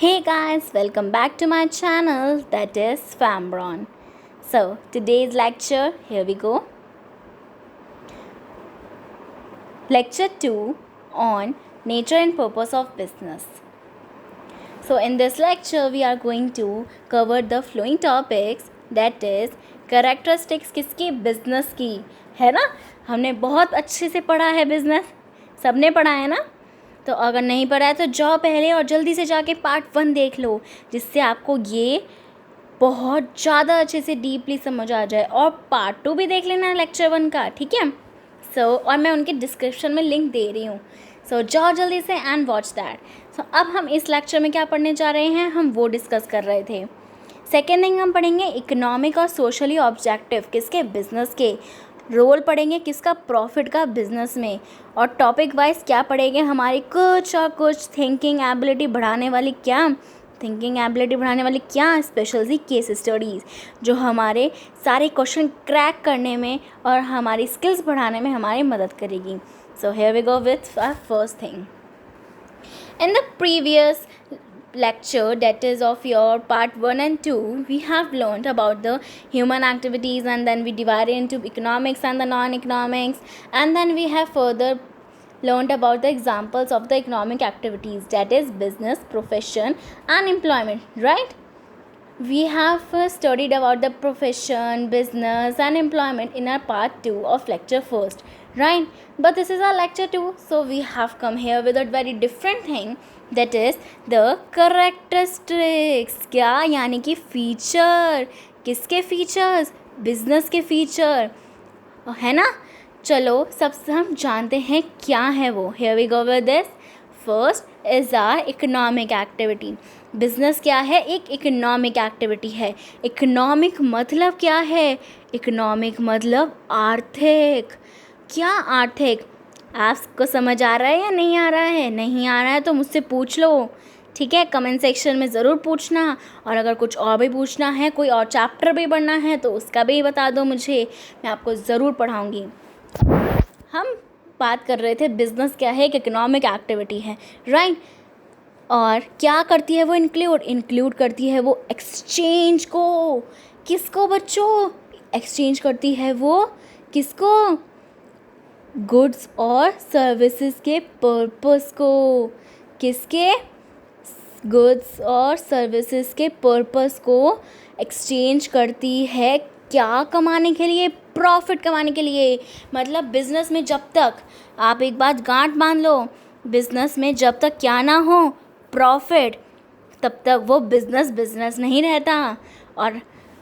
Hey guys, welcome back to my channel, that is Fambron. So, today's lecture, here we go. Lecture 2 on nature and purpose of business. So, in this lecture, we are going to cover the flowing topics, that is characteristics किसकी business की है ना. हमने बहुत अच्छे से पढ़ा है business, सबने पढ़ा है ना. तो अगर नहीं पढ़ा है तो जाओ पहले और जल्दी से जाके पार्ट 1 देख लो, जिससे आपको ये बहुत ज़्यादा अच्छे से डीपली समझ आ जाए. और पार्ट 2 भी देख लेना लेक्चर 1 का, ठीक है. और मैं उनके डिस्क्रिप्शन में लिंक दे रही हूँ. जाओ जल्दी से एंड वॉच दैट. अब हम इस लेक्चर में क्या पढ़ने जा रहे हैं, हम वो डिस्कस कर रहे थे. सेकेंड थिंग हम पढ़ेंगे इकोनॉमिक और सोशली ऑब्जेक्टिव किसके, बिजनेस के. रोल पढ़ेंगे किसका, प्रॉफिट का बिजनेस में. और टॉपिक वाइज क्या पढ़ेंगे, हमारी कुछ थिंकिंग एबिलिटी बढ़ाने वाली क्या स्पेशली केस स्टडीज़, जो हमारे सारे क्वेश्चन क्रैक करने में और हमारी स्किल्स बढ़ाने में हमारी मदद करेगी. So here we go with our first thing. In the previous lecture, that is of your part 1 and 2, we have learned about the human activities, and then we divided into economics and the non-economics, and then we have further learned about the examples of the economic activities, that is business, profession and employment, right? We have studied about the profession, business and employment in our part 2 of lecture first, right? But this is our lecture 2, so we have come here with a very different thing, that is the characteristics. क्या यानी कि feature. किसके features, business के feature, है ना. चलो सबसे हम जानते हैं क्या है वो. Here we go with this. First is our economic activity. Business क्या है, एक इकोनॉमिक एक्टिविटी है. इकोनॉमिक मतलब क्या है, इकोनॉमिक मतलब आर्थिक. क्या आर्थिक, आपको समझ आ रहा है या नहीं आ रहा है. नहीं आ रहा है तो मुझसे पूछ लो, ठीक है. कमेंट सेक्शन में ज़रूर पूछना. और अगर कुछ और भी पूछना है, कोई और चैप्टर भी पढ़ना है तो उसका भी बता दो मुझे, मैं आपको ज़रूर पढ़ाऊँगी. हम बात कर रहे थे बिज़नेस क्या है, एक इकोनॉमिक एक्टिविटी है, राइट. और क्या करती है वो, इंक्लूड करती है वो एक्सचेंज को. किसको बच्चों, एक्सचेंज करती है वो किसको, गुड्स और सर्विसेज के पर्पस को. किसके, गुड्स और सर्विसेज के पर्पस को एक्सचेंज करती है. क्या कमाने के लिए, प्रॉफिट कमाने के लिए. मतलब बिज़नेस में जब तक, आप एक बात गांठ बांध लो, बिज़नेस में जब तक क्या ना हो, प्रॉफिट, तब तक वो बिज़नेस नहीं रहता. और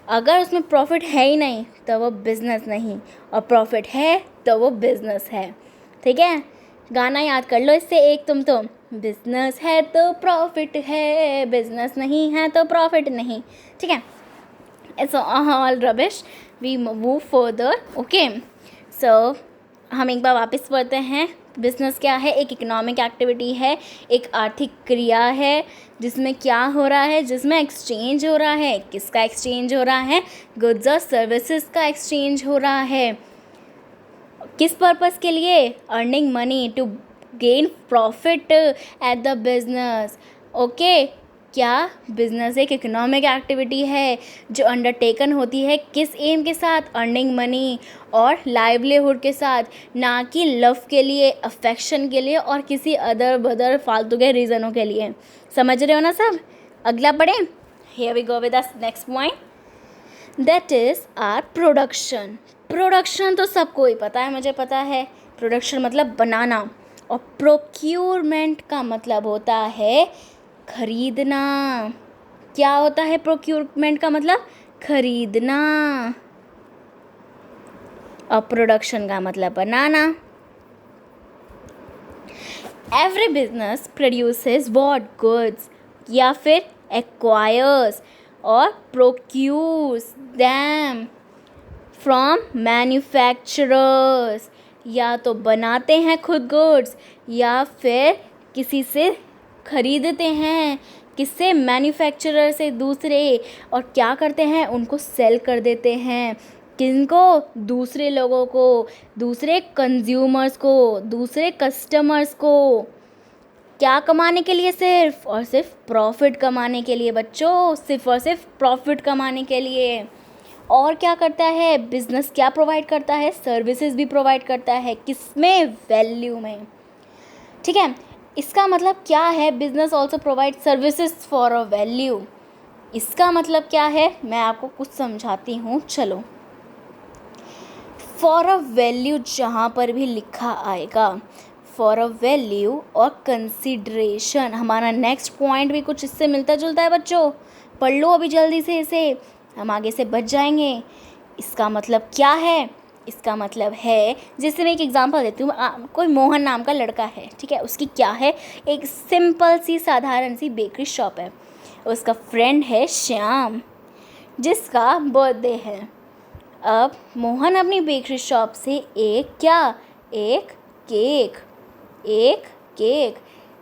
अगर उसमें प्रॉफिट है ही नहीं तो वो बिज़नेस नहीं, और प्रॉफिट है तो वो बिज़नेस है, ठीक है. गाना याद कर लो इससे एक तुम तो, बिज़नेस है तो प्रॉफिट है, बिज़नेस नहीं है तो प्रॉफिट नहीं, ठीक है. It's all rubbish. We move further, okay. हम एक बार वापस पढ़ते हैं. बिज़नेस क्या है, एक इकोनॉमिक एक्टिविटी है, एक आर्थिक क्रिया है, जिसमें क्या हो रहा है, जिसमें एक्सचेंज हो रहा है. किसका एक्सचेंज हो रहा है, गुड्स और सर्विसेज का एक्सचेंज हो रहा है. किस पर्पस के लिए, earning money to gain profit at the business, okay. क्या, बिजनेस एक इकोनॉमिक एक्टिविटी है जो अंडरटेकन होती है किस एम के साथ, अर्निंग मनी और लाइवलीहुड के साथ, ना कि लव के लिए, अफेक्शन के लिए और किसी अदर बदर फालतू के रीज़नों के लिए. समझ रहे हो ना सब. अगला पढ़ें. Here we go with the next point, that is our production. Production तो सबको ही पता है, मुझे पता है. प्रोडक्शन मतलब बनाना, और प्रोक्यूरमेंट का मतलब होता है खरीदना. क्या होता है प्रोक्यूरमेंट का मतलब, खरीदना. और प्रोडक्शन का मतलब बनाना. Every business produces what, goods, या फिर एक्वायर्स और प्रोक्यूर्स दैम फ्रॉम मैन्युफैक्चरर्स. या तो बनाते हैं खुद गुड्स, या फिर किसी से खरीदते हैं. किससे, मैन्युफैक्चरर से, दूसरे. और क्या करते हैं, उनको सेल कर देते हैं. किनको, दूसरे लोगों को, दूसरे कंज्यूमर्स को, दूसरे कस्टमर्स को. क्या कमाने के लिए? सिर्फ और सिर्फ प्रॉफिट कमाने के लिए बच्चों, सिर्फ और सिर्फ प्रॉफिट कमाने के लिए। और क्या करता है बिजनेस? क्या प्रोवाइड करता है? सर्विसेज भी प्रोवाइड करता है। किसमें? वैल्यू में। ठीक है, इसका मतलब क्या है? Business also provide services for a value. इसका मतलब क्या है? मैं आपको कुछ समझाती हूँ, चलो। फॉर अ वैल्यू जहाँ पर भी लिखा आएगा, फॉर अ वैल्यू और कंसिडरेशन, हमारा नेक्स्ट पॉइंट भी कुछ इससे मिलता जुलता है बच्चों। पढ़ लो अभी जल्दी से इसे, हम आगे से बच जाएंगे। इसका मतलब क्या है? इसका मतलब है, जैसे मैं एक एग्जांपल देती हूँ। कोई मोहन नाम का लड़का है, ठीक है, उसकी क्या है? एक सिंपल सी साधारण सी बेकरी शॉप है। उसका फ्रेंड है श्याम, जिसका बर्थडे है। अब मोहन अपनी बेकरी शॉप से एक केक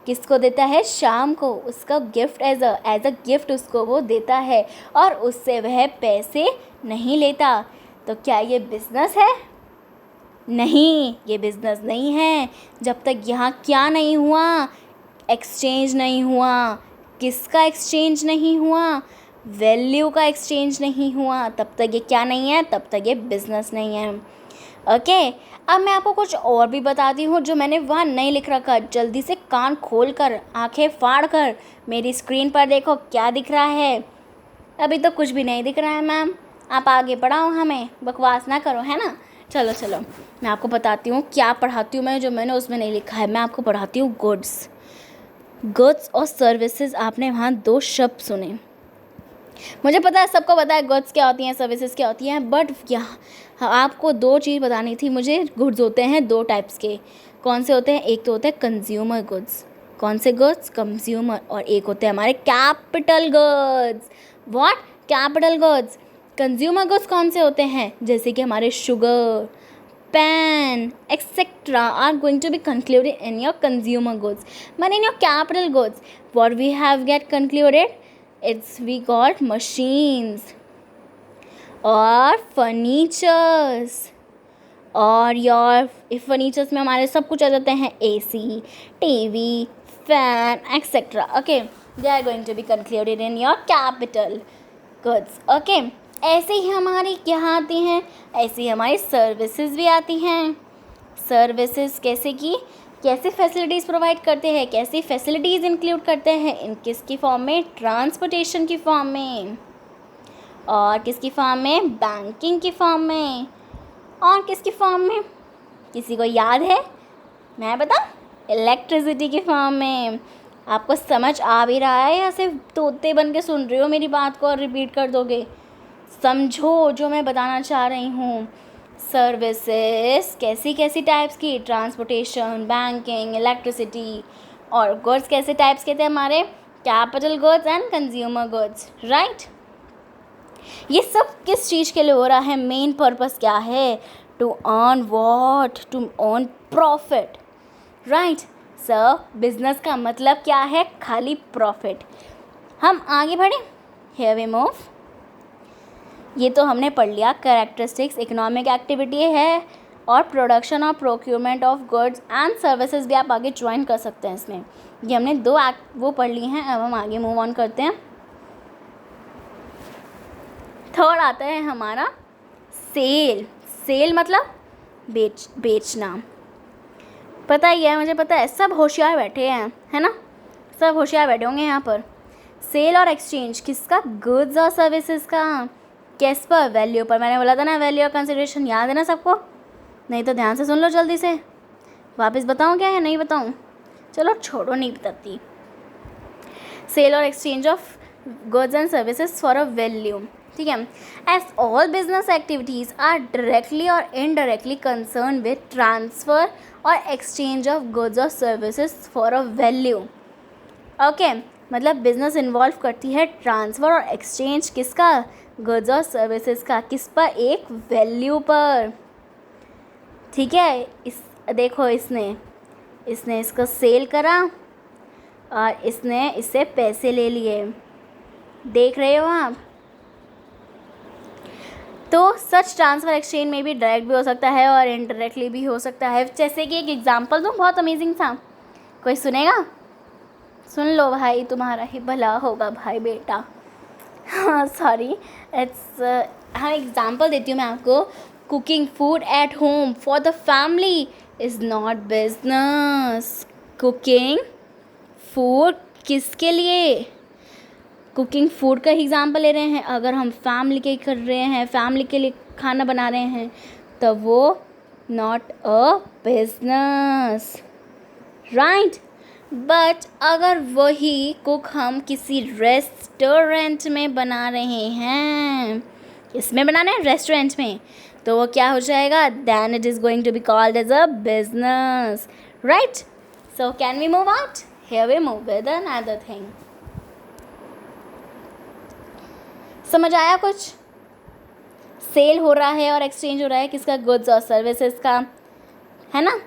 किसको देता है? शाम को। उसका गिफ्ट एज अ गिफ्ट उसको वो देता है, और उससे वह पैसे नहीं लेता। तो क्या ये बिजनेस है? नहीं, ये बिजनेस नहीं है। जब तक यहाँ क्या नहीं हुआ? एक्सचेंज नहीं हुआ। किसका एक्सचेंज नहीं हुआ? वैल्यू का एक्सचेंज नहीं हुआ, तब तक ये क्या नहीं है? तब तक ये बिजनेस नहीं है। ओके, अब मैं आपको कुछ और भी बताती हूँ जो मैंने वहाँ नहीं लिख रखा। जल्दी से कान खोल कर, आँखें फाड़ कर मेरी स्क्रीन पर देखो क्या दिख रहा है। अभी तो कुछ भी नहीं दिख रहा है मैम, आप आगे पढ़ाओ, हमें बकवास ना करो, है ना। चलो चलो, मैं आपको बताती हूँ क्या पढ़ाती हूँ मैं, जो मैंने उसमें नहीं लिखा है। मैं आपको पढ़ाती हूँ गुड्स और सर्विसेज। आपने वहाँ 2 शब्द सुने। मुझे पता है, सबको पता है गुड्स क्या होती हैं, सर्विसेज क्या होती हैं, बट यहाँ आपको 2 चीज़ बतानी थी मुझे। गुड्स होते हैं 2 टाइप्स के। कौन से होते हैं? एक तो होते हैं कंज्यूमर गुड्स। कौन से गुड्स? कंज्यूमर। और एक होते हैं हमारे capital goods. What? Capital goods. Consumer goods कौन से होते हैं? जैसे कि हमारे sugar, pen, etc. are going to be concluded in your consumer goods. But in your capital goods, what we have get concluded? We got machines और furnitures, और your furnitures में हमारे सब कुछ आ जाते हैं, AC, TV, fan, etc. Okay, they are going to be concluded in your capital goods. Okay, ऐसे ही हमारी क्या आती हैं? ऐसे ही हमारी सर्विसेज भी आती हैं। सर्विसेज कैसे की? कैसे फैसिलिटीज़ प्रोवाइड करते हैं? कैसी फैसिलिटीज़ इंक्लूड करते हैं? इन किसकी फॉर्म में? ट्रांसपोर्टेशन की फॉर्म में। और किसकी फॉर्म में? बैंकिंग की फॉर्म में। और किसकी फॉर्म में? किसी को याद है? मैं बताऊँ? इलेक्ट्रिसिटी की फॉर्म में। आपको समझ आ भी रहा है या सिर्फ तोते बन के सुन रहे हो मेरी बात को और रिपीट कर दोगे? समझो जो मैं बताना चाह रही हूँ। सर्विसेज कैसी कैसी टाइप्स की? Transportation, banking, electricity. और गुड्स कैसे टाइप्स के थे हमारे? Capital goods and consumer goods, right. ये सब किस चीज़ के लिए हो रहा है? मेन पर्पस क्या है? To earn what? To earn profit, right. So business का मतलब क्या है? खाली प्रॉफिट। हम आगे बढ़े, हियर वी मूव। ये तो हमने पढ़ लिया। कैरेक्टरिस्टिक्स इकोनॉमिक एक्टिविटी है, और प्रोडक्शन और procurement of goods and services भी आप आगे ज्वाइन कर सकते हैं इसमें। ये हमने 2 वो पढ़ ली हैं। अब हम आगे मूव ऑन करते हैं। थर्ड आता है हमारा सेल। सेल मतलब बेचना। पता ही है, मुझे पता है, सब होशियार बैठे हैं, है ना, सब होशियार बैठे होंगे यहाँ पर। सेल और एक्सचेंज किसका? गुड्स और सर्विसेज का। किस पर? वैल्यू पर। मैंने बोला था ना, वैल्यू और कंसिडरेशन याद है ना सबको? नहीं तो ध्यान से सुन लो जल्दी से। वापस बताऊँ क्या है? नहीं बताऊँ? चलो छोड़ो, नहीं बताती। सेल और exchange of goods and services for a value, ठीक है। As all business activities are directly और इनडायरेक्टली कंसर्न विद ट्रांसफ़र और एक्सचेंज ऑफ गुड्स और services for a value. Okay, मतलब बिजनेस इन्वॉल्व करती है ट्रांसफ़र और एक्सचेंज किसका? गुड्स और सर्विसेज का। किस पर? एक वैल्यू पर, ठीक है। इस देखो, इसने इसको सेल करा और इसने इससे पैसे ले लिए, देख रहे हो आप? तो सच ट्रांसफ़र एक्सचेंज में भी डायरेक्ट भी हो सकता है और इनडायरेक्टली भी हो सकता है। जैसे कि एक एग्जांपल दूँ, बहुत अमेजिंग था, कोई सुनेगा? सुन लो भाई, तुम्हारा ही भला होगा भाई बेटा। हाँ सॉरी, इट्स हाँ एग्जाम्पल देती हूँ मैं आपको। Cooking food at home for the family is not business. Cooking food किसके लिए? कुकिंग फूड का एग्जाम्पल ले रहे हैं। अगर हम फैमिली के कर रहे हैं, फैमिली के लिए खाना बना रहे हैं, तो वो not a business, right. But अगर वही कुक हम किसी रेस्टोरेंट में बना रहे हैं, इसमें बना रहे हैं रेस्टोरेंट में, तो वो क्या हो जाएगा? Then it is going to be called as a business, right. So can we move out? Here we move with another thing. समझ आया कुछ? सेल हो रहा है और एक्सचेंज हो रहा है किसका? गुड्स और सर्विसेज का, है ना।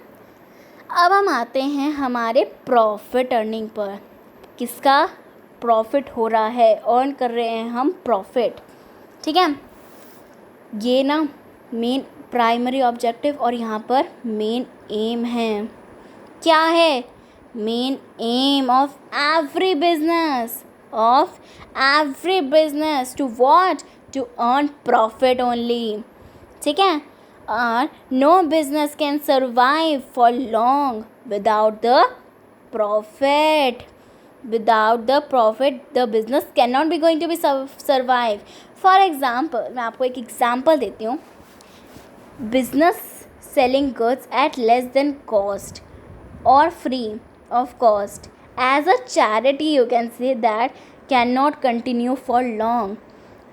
अब हम आते हैं हमारे प्रॉफिट अर्निंग पर। किसका प्रॉफिट हो रहा है? अर्न कर रहे हैं हम प्रॉफिट, ठीक है। ये ना मेन प्राइमरी ऑब्जेक्टिव और यहाँ पर मेन एम है। क्या है main aim of every business? To what? To earn profit only, ठीक है। और no business can survive for long without the profit. Without the profit the business can not be going to be survive. For example, मैं आपको एक example देती हूँ। Business selling goods at less than cost or free of cost as a charity, you can say, that cannot continue for long.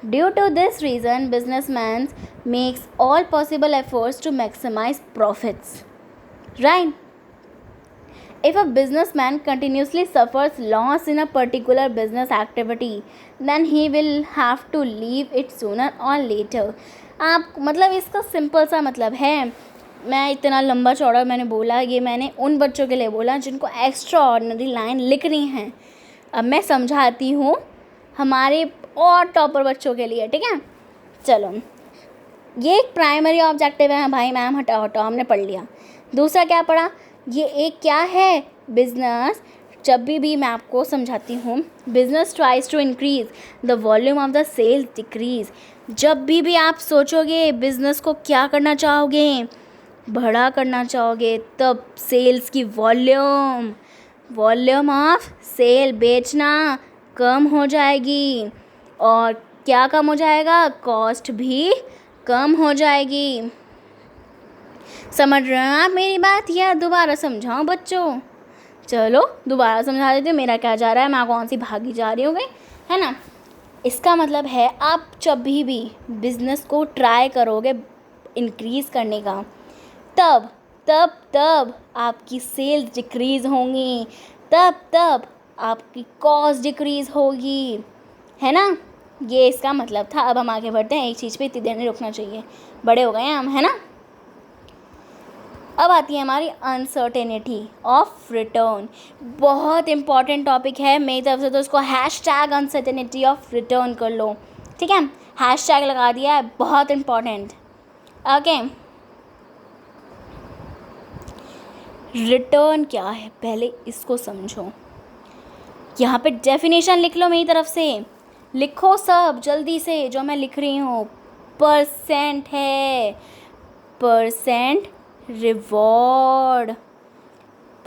Due to this reason, businessman makes all possible efforts to maximize profits, right. If a businessman continuously suffers loss in a particular business activity, then he will have to leave it sooner or later. आप मतलब इसका simple सा मतलब है, मैं इतना लंबा चौड़ा मैंने बोला, ये मैंने उन बच्चों के लिए बोला जिनको एक्स्ट्रा ऑर्डिनरी लाइन लिखनी है। अब मैं समझाती हूँ हमारे और टॉपर बच्चों के लिए, ठीक है। चलो, ये एक प्राइमरी ऑब्जेक्टिव है भाई मैम, हटाओ हमने पढ़ लिया। दूसरा क्या पढ़ा? ये एक क्या है? बिजनेस। जब भी मैं आपको समझाती हूँ, business tries to increase the volume of the sales decrease. जब भी आप सोचोगे बिजनेस को क्या करना चाहोगे, बड़ा करना चाहोगे, तब सेल्स की वॉल्यूम ऑफ सेल, बेचना कम हो जाएगी। और क्या कम हो जाएगा? कॉस्ट भी कम हो जाएगी। समझ रहे हैं आप मेरी बात, या दोबारा समझाऊं बच्चों? चलो दोबारा समझा देती हूँ। मेरा क्या जा रहा है, मैं कौन सी भागी जा रही हूँ, है ना। इसका मतलब है आप जब भी बिज़नेस को ट्राई करोगे इंक्रीज़ करने का, तब आपकी सेल्स डिक्रीज़ होंगी, तब आपकी कॉस्ट डिक्रीज़ होगी, है ना। ये इसका मतलब था। अब हम आगे बढ़ते हैं। एक चीज़ पे इतनी देर नहीं रुकना चाहिए, बड़े हो गए हैं हम, है ना। अब आती है हमारी अनसर्टेनिटी ऑफ रिटर्न। बहुत इंपॉर्टेंट टॉपिक है मेरी तरफ से, तो इसको हैशटैग अनसर्टेनिटी ऑफ रिटर्न कर लो, ठीक है। हैशटैग लगा दिया है, बहुत इंपॉर्टेंट। ओके, रिटर्न क्या है पहले इसको समझो। यहाँ पे डेफिनेशन लिख लो मेरी तरफ से, लिखो सब जल्दी से जो मैं लिख रही हूँ। परसेंट है, परसेंट रिवॉर्ड,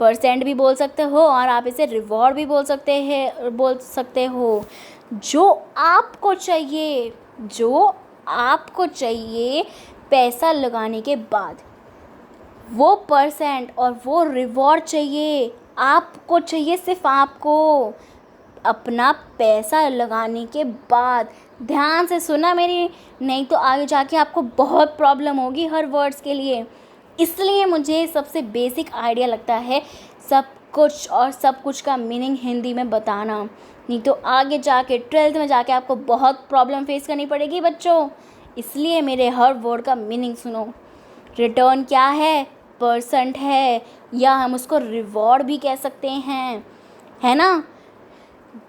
परसेंट भी बोल सकते हो और आप इसे रिवॉर्ड भी बोल सकते हो। जो आपको चाहिए पैसा लगाने के बाद, वो परसेंट और वो रिवॉर्ड चाहिए आपको, चाहिए सिर्फ आपको अपना पैसा लगाने के बाद। ध्यान से सुना मेरी, नहीं तो आगे जाके आपको बहुत प्रॉब्लम होगी हर वर्ड्स के लिए। इसलिए मुझे सबसे बेसिक आइडिया लगता है सब कुछ का मीनिंग हिंदी में बताना, नहीं तो आगे जाके 12th में जाके आपको बहुत प्रॉब्लम फेस करनी पड़ेगी बच्चों। इसलिए मेरे हर वर्ड का मीनिंग सुनो। रिटर्न क्या है? परसेंट है, या हम उसको रिवॉर्ड भी कह सकते हैं, है ना।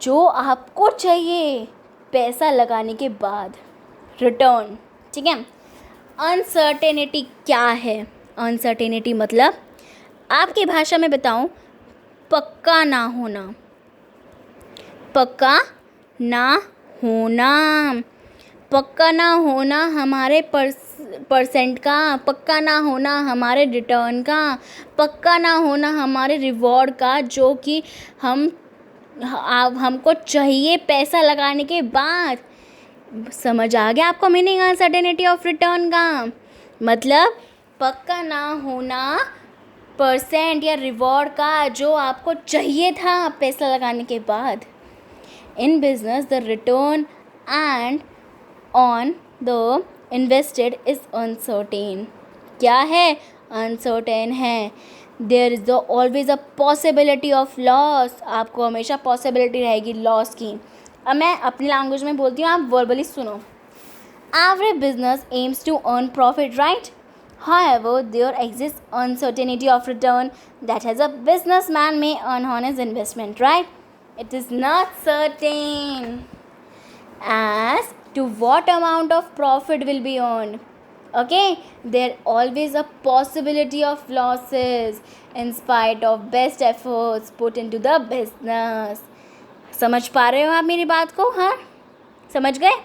जो आपको चाहिए पैसा लगाने के बाद, रिटर्न, ठीक है। अनसर्टेनिटी क्या है? अनसर्टेनिटी मतलब, आपकी भाषा में बताऊं, पक्का ना होना, पक्का ना होना, पक्का ना होना हमारे परसेंट का, पक्का ना होना हमारे रिटर्न का, पक्का ना होना हमारे रिवॉर्ड का, जो कि हमको चाहिए पैसा लगाने के बाद। समझ आ गया आपको मीनिंग अनसर्टेनिटी ऑफ रिटर्न का? मतलब पक्का ना होना परसेंट या रिवॉर्ड का जो आपको चाहिए था पैसा लगाने के बाद। In business the return and on the invested is uncertain. क्या है? अनसर्टेन है। There is always a possibility of loss. आपको हमेशा पॉसिबिलिटी रहेगी लॉस की। अब मैं अपनी लैंग्वेज में बोलती हूँ, आप वर्बली सुनो। Every business aims to earn profit, right? However, there exists uncertainty of return that as a businessman may earn on his investment, right? It is not certain as to what amount of profit will be earned. Okay, there always a possibility of losses in spite of best efforts put into the business. समझ पा रहे हो आप मेरी बात को? हाँ, समझ गए?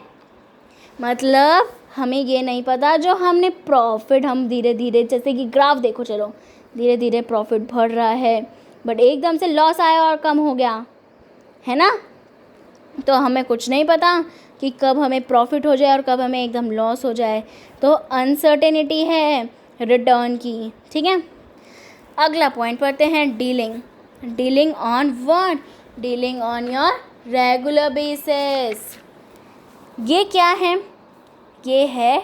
मतलब हमें ये नहीं पता, जो हमने प्रॉफिट हम धीरे धीरे, जैसे कि ग्राफ देखो, चलो धीरे धीरे प्रॉफिट बढ़ रहा है, बट एकदम से लॉस आया और कम हो गया, है ना? तो हमें कुछ नहीं पता कि कब हमें प्रॉफिट हो जाए और कब हमें एकदम लॉस हो जाए। तो अनसर्टेनिटी है रिटर्न की। ठीक है, अगला पॉइंट पढ़ते हैं, dealing. Dealing on what? Dealing on your regular basis. ये क्या है? ये है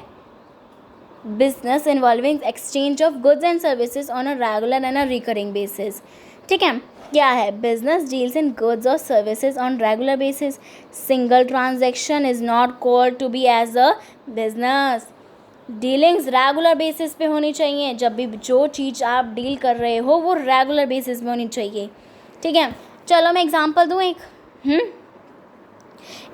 business involving exchange of goods and services on a regular and a recurring basis. ठीक है, क्या है? बिजनेस डील्स इन गुड्स और services on regular basis. Single transaction is not called to be as a business. Dealings regular basis पे होनी चाहिए। जब भी जो चीज़ आप डील कर रहे हो वो रेगुलर बेसिस पे होनी चाहिए। ठीक है, चलो मैं एग्जांपल दूँ एक।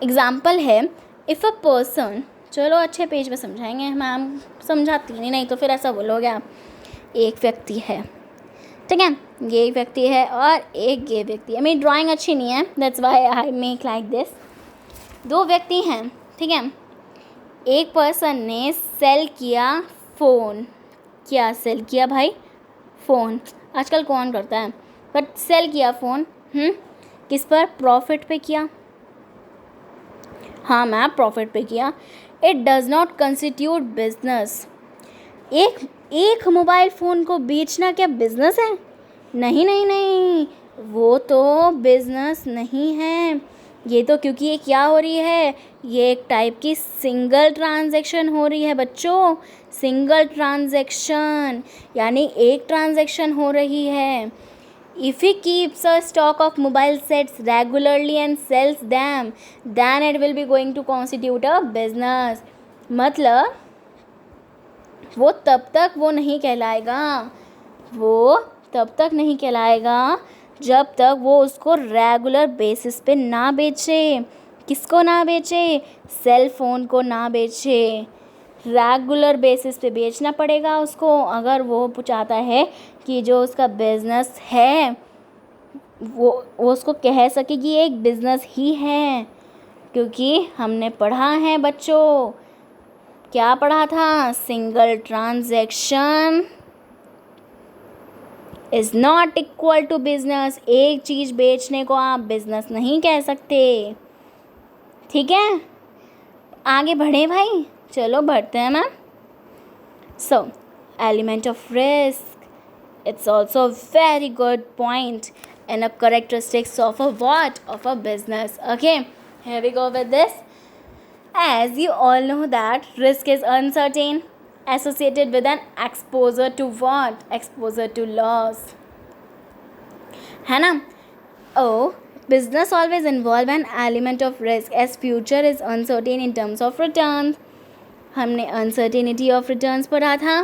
एग्जांपल है, इफ़ अ पर्सन, चलो अच्छे पेज पे समझाएंगे, मैम समझाती नहीं तो फिर ऐसा बोलोगे आप। एक व्यक्ति है, ठीक है, ये एक व्यक्ति है और एक ये व्यक्ति है। मेरी ड्राइंग अच्छी नहीं है, that's why I make like this. दो व्यक्ति हैं, ठीक है। एक पर्सन ने सेल किया फ़ोन। क्या सेल किया भाई? फ़ोन। आजकल कौन करता है, बट सेल किया फ़ोन। किस पर? प्रॉफिट पे किया। हाँ मैम, प्रॉफिट पे किया। It does not constitute business. एक मोबाइल फ़ोन को बेचना क्या बिजनेस है? नहीं, वो तो बिजनेस नहीं है। ये तो, क्योंकि ये क्या हो रही है, ये एक टाइप की सिंगल ट्रांजैक्शन हो रही है बच्चों। सिंगल ट्रांजैक्शन यानी एक ट्रांजैक्शन हो रही है। If he keeps a stock of mobile sets regularly and sells them, then it will be going to constitute a business. मतलब वो तब तक वो नहीं कहलाएगा जब तक वो उसको रेगुलर बेसिस पे ना बेचे। किसको ना बेचे? सेल फ़ोन को ना बेचे। रेगुलर बेसिस पे बेचना पड़ेगा उसको, अगर वो चाहता है कि जो उसका बिज़नेस है वो उसको कह सके कि ये एक बिज़नेस ही है। क्योंकि हमने पढ़ा है बच्चों, क्या पढ़ा था? Single transaction is not equal to business. एक चीज़ बेचने को आप बिजनेस नहीं कह सकते। ठीक है, आगे बढ़े भाई, चलो बढ़ते हैं ma'am. So element of risk, it's also a very good point and a characteristics of a what? Of a business. Okay, here we go with this. As you all know that risk is uncertain, associated with an exposure to what? Exposure to loss, है ना? Oh, business always involve an element of risk as future is uncertain in terms of returns. हमने uncertainty of returns पढ़ा था।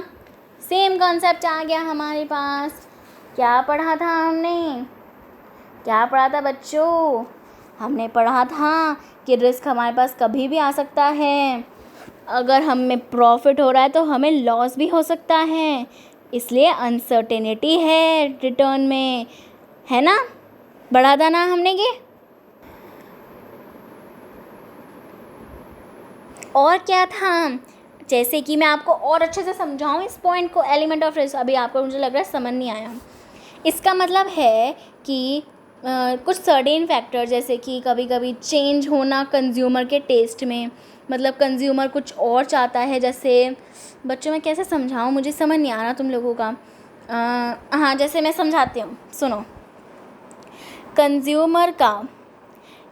Same concept आ गया हमारे पास। क्या पढ़ा था हमने? क्या पढ़ा था बच्चों? हमने पढ़ा था कि रिस्क हमारे पास कभी भी आ सकता है। अगर हमें प्रॉफिट हो रहा है तो हमें लॉस भी हो सकता है, इसलिए अनसर्टेनिटी है रिटर्न में, है ना? पढ़ा था ना हमने ये? और क्या था, जैसे कि मैं आपको और अच्छे से समझाऊँ इस पॉइंट को, एलिमेंट ऑफ रिस्क, अभी आपको मुझे लग रहा है समझ नहीं आया। इसका मतलब है कि कुछ सर्टेन फैक्टर, जैसे कि कभी कभी चेंज होना कंज्यूमर के टेस्ट में, मतलब कंज्यूमर कुछ और चाहता है। जैसे बच्चों में कैसे समझाऊँ, मुझे समझ नहीं आ रहा तुम लोगों का। हाँ, जैसे मैं समझाती हूँ, सुनो। कंज्यूमर का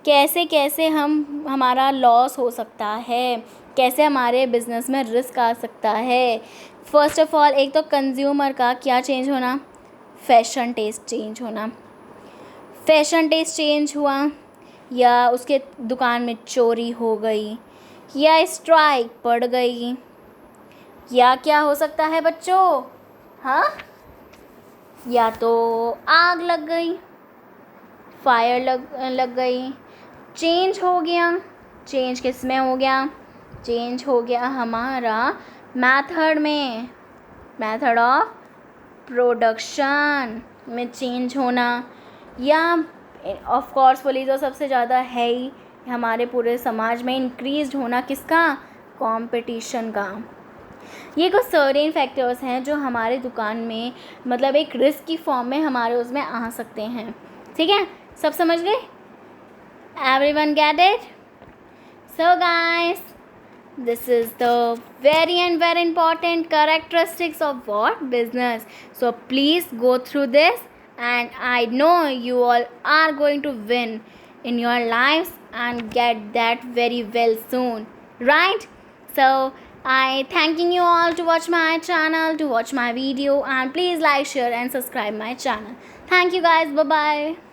कैसे कैसे हमारा लॉस हो सकता है, कैसे हमारे बिजनेस में रिस्क आ सकता है। फर्स्ट ऑफ ऑल, एक तो कंज्यूमर का क्या चेंज होना, फैशन टेस्ट चेंज होना। फैशन टेस्ट चेंज हुआ, या उसके दुकान में चोरी हो गई, या स्ट्राइक पड़ गई, या क्या हो सकता है बच्चों, हाँ, या तो आग लग गई, फायर लग गई। चेंज हो गया, चेंज किस में हो गया, चेंज हो गया हमारा मेथड में, मेथड ऑफ प्रोडक्शन में चेंज होना। या ऑफ कोर्स बोली तो सबसे ज़्यादा है ही हमारे पूरे समाज में इंक्रीज होना किसका, कंपटीशन का। ये कुछ सर्टेन फैक्टर्स हैं जो हमारे दुकान में मतलब एक रिस्क की फॉर्म में हमारे उसमें आ सकते हैं। ठीक है, सब समझ गए? Everyone get it? So guys, this is the very and very important characteristics of what business. So please go through this, and I know you all are going to win in your lives and get that very well soon, right? So I thanking you all to watch my channel, to watch my video, and please like, share and subscribe my channel. Thank you guys, bye bye.